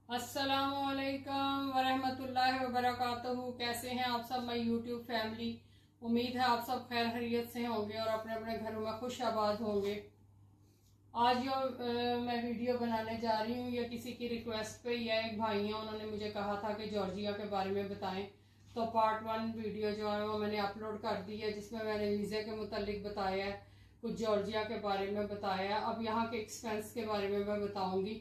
अस्सलामुअलैकुम वरहमतुल्लाहि वबरकातुहू। कैसे हैं आप सब माई यूट्यूब फैमिली। उम्मीद है आप सब खैर खैरियत से होंगे और अपने अपने घरों में खुश आबाद होंगे। आज जो मैं वीडियो बनाने जा रही हूँ ये किसी की रिक्वेस्ट पे ही है। एक भाई हैं, उन्होंने मुझे कहा था कि जॉर्जिया के बारे में बताएं, तो पार्ट 1 वीडियो जो है वो मैंने अपलोड कर दी है, जिसमें मैंने वीज़े के मुतालिक बताया है, कुछ जॉर्जिया के बारे में बताया है। अब यहाँ के एक्सपेंस के बारे में मैं बताऊँगी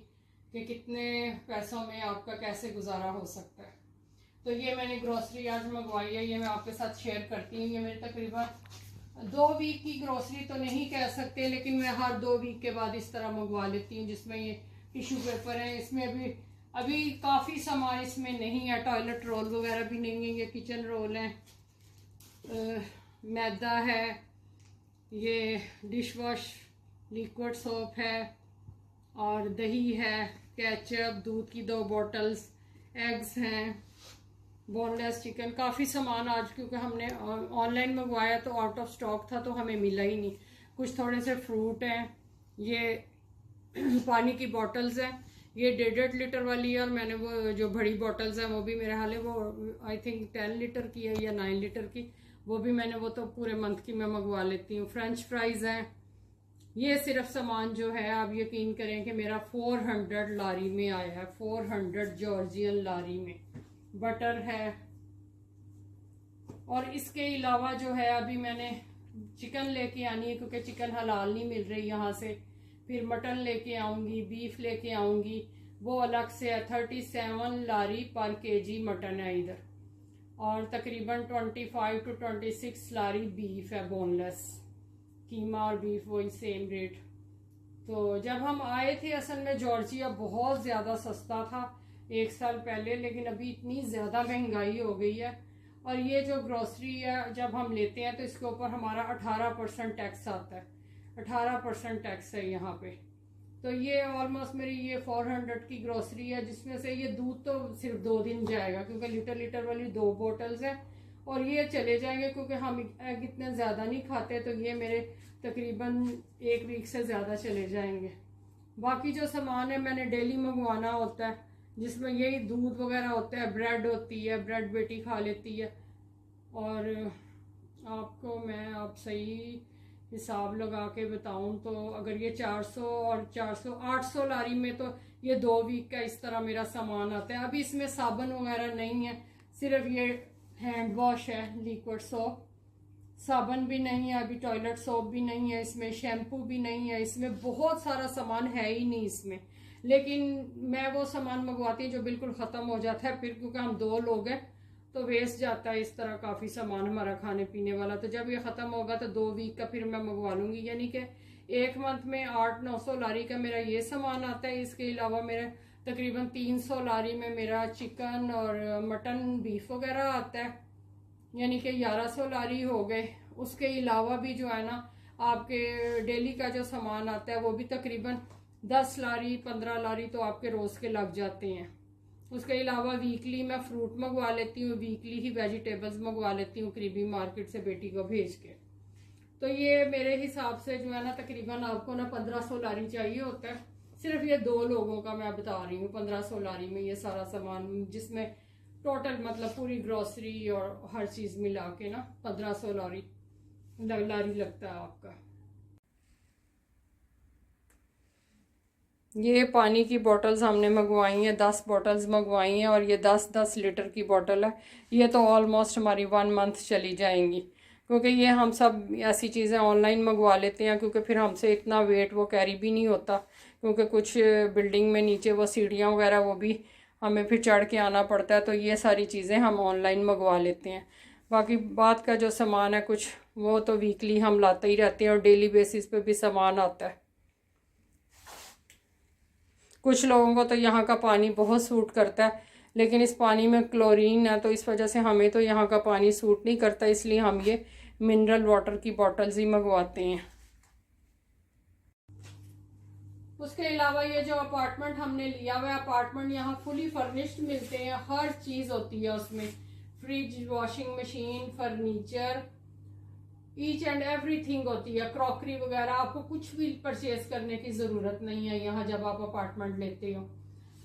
कि कितने पैसों में आपका कैसे गुजारा हो सकता है। तो ये मैंने ग्रोसरी आज मंगवाई है, ये मैं आपके साथ शेयर करती हूँ। ये मेरे तकरीबन 2 वीक की ग्रोसरी तो नहीं कह सकते, लेकिन मैं हर 2 वीक के बाद इस तरह मंगवा लेती हूँ। जिसमें ये टिश्यू पेपर है, इसमें अभी काफ़ी सामान इसमें नहीं है। टॉयलेट रोल वगैरह भी नहीं है, ये किचन रोल है, मैदा है, ये डिश वॉश लिक्विड सोप है और दही है, केचप, दूध की 2 बॉटल्स, एग्स हैं, बोनलेस चिकन, काफ़ी सामान आज क्योंकि हमने ऑनलाइन मंगवाया तो आउट ऑफ स्टॉक था तो हमें मिला ही नहीं। कुछ थोड़े से फ्रूट हैं, ये पानी की बॉटल्स हैं, ये 1.5 लीटर वाली है, और मैंने वो जो बड़ी बॉटल्स हैं वो भी मेरे हाल है वो आई थिंक 10 लीटर की है या 9 लीटर की, वो भी मैंने वो तो पूरे मंथ की मैं मंगवा लेती हूँ। फ्रेंच फ्राइज़ हैं। ये सिर्फ सामान जो है आप यकीन करें कि मेरा 400 लारी में आया है, 400 जॉर्जियन लारी में। बटर है, और इसके अलावा जो है अभी मैंने चिकन लेके आनी है क्योंकि चिकन हलाल नहीं मिल रही यहाँ से। फिर मटन लेके आऊँगी, बीफ लेके आऊँगी, वो अलग से है। 37 लारी पर केजी मटन है इधर, और तकरीबन 25 to 26 लारी बीफ है बोनलेस। कीमा और बीफ वही सेम रेट। तो जब हम आए थे असल में जॉर्जिया बहुत ज़्यादा सस्ता था 1 साल पहले, लेकिन अभी इतनी ज़्यादा महंगाई हो गई है। और ये जो ग्रोसरी है जब हम लेते हैं तो इसके ऊपर हमारा 18% टैक्स आता है, 18% टैक्स है यहाँ पे। तो ये ऑलमोस्ट मेरी ये 400 की ग्रोसरी है, जिसमें से ये दूध तो सिर्फ 2 दिन जाएगा क्योंकि लीटर वाली 2 बोटल्स हैं, और ये चले जाएंगे क्योंकि हम एग इतने ज़्यादा नहीं खाते, तो ये मेरे तकरीबन 1 वीक से ज़्यादा चले जाएंगे। बाकी जो सामान है मैंने डेली मंगवाना होता है, जिसमें यही दूध वगैरह होता है, ब्रेड होती है, ब्रेड बेटी खा लेती है। और आपको मैं आप सही हिसाब लगा के बताऊं तो अगर ये 400 और 400 800 लारी में तो ये 2 वीक का इस तरह मेरा सामान आता है। अभी इसमें साबुन वगैरह नहीं है, सिर्फ ये हैंड वॉश है, लिक्विड सोप, साबुन भी नहीं है, अभी टॉयलेट सोप भी नहीं है, इसमें शैम्पू भी नहीं है, इसमें बहुत सारा सामान है ही नहीं इसमें। लेकिन मैं वो सामान मंगवाती हूँ जो बिल्कुल ख़त्म हो जाता है, फिर क्योंकि हम 2 लोग हैं तो वेस्ट जाता है इस तरह काफ़ी सामान हमारा खाने पीने वाला। तो जब ये ख़त्म होगा तो 2 वीक का फिर मैं मंगवा लूँगी, यानी कि 1 मंथ में 800-900 लारी का मेरा ये सामान आता है। इसके अलावा मेरे तकरीबन 300 लारी में मेरा चिकन और मटन बीफ वगैरह आता है, यानी कि 1100 लारी हो गए। उसके अलावा भी जो है ना आपके डेली का जो सामान आता है वो भी तकरीबन 10 लारी 15 लारी तो आपके रोज़ के लग जाते हैं। उसके अलावा वीकली मैं फ्रूट मंगवा लेती हूँ, वीकली ही वेजिटेबल्स मंगवा लेती हूँ करीबी मार्केट से बेटी को भेज के। तो ये मेरे हिसाब से जो है ना तकरीबन आपको ना 1500 लारी चाहिए होता है। सिर्फ ये 2 लोगों का मैं बता रही हूँ, 1500 लारी में ये सारा सामान, जिसमें टोटल मतलब पूरी ग्रोसरी और हर चीज़ मिला के ना 1500 लारी लगता है आपका। ये पानी की बॉटल्स हमने मंगवाई हैं, 10 बॉटल्स मंगवाई हैं, और ये 10-10 लीटर की बॉटल है। ये तो ऑलमोस्ट हमारी 1 मंथ चली जाएंगी, क्योंकि ये हम सब ऐसी चीज़ें ऑनलाइन मंगवा लेते हैं क्योंकि फिर हमसे इतना वेट वो कैरी भी नहीं होता, क्योंकि कुछ बिल्डिंग में नीचे वो सीढ़ियाँ वगैरह वो भी हमें फिर चढ़ के आना पड़ता है, तो ये सारी चीज़ें हम ऑनलाइन मंगवा लेते हैं। बाकी बात का जो सामान है कुछ वो तो वीकली हम लाते ही रहते हैं, और डेली बेसिस पे भी सामान आता है। कुछ लोगों को तो यहाँ का पानी बहुत सूट करता है, लेकिन इस पानी में क्लोरीन है, तो इस वजह से हमें तो यहाँ का पानी सूट नहीं करता, इसलिए हम ये मिनरल वाटर की बॉटल्स ही मंगवाते हैं। उसके अलावा ये जो अपार्टमेंट हमने लिया हुआ है, अपार्टमेंट यहाँ फुली फर्निश्ड मिलते हैं, हर चीज़ होती है उसमें, fridge, washing machine, furniture, each and everything होती है, क्रॉकरी वगैरह। आपको कुछ भी परचेज करने की ज़रूरत नहीं है यहाँ जब आप अपार्टमेंट लेते हो।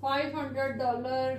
$500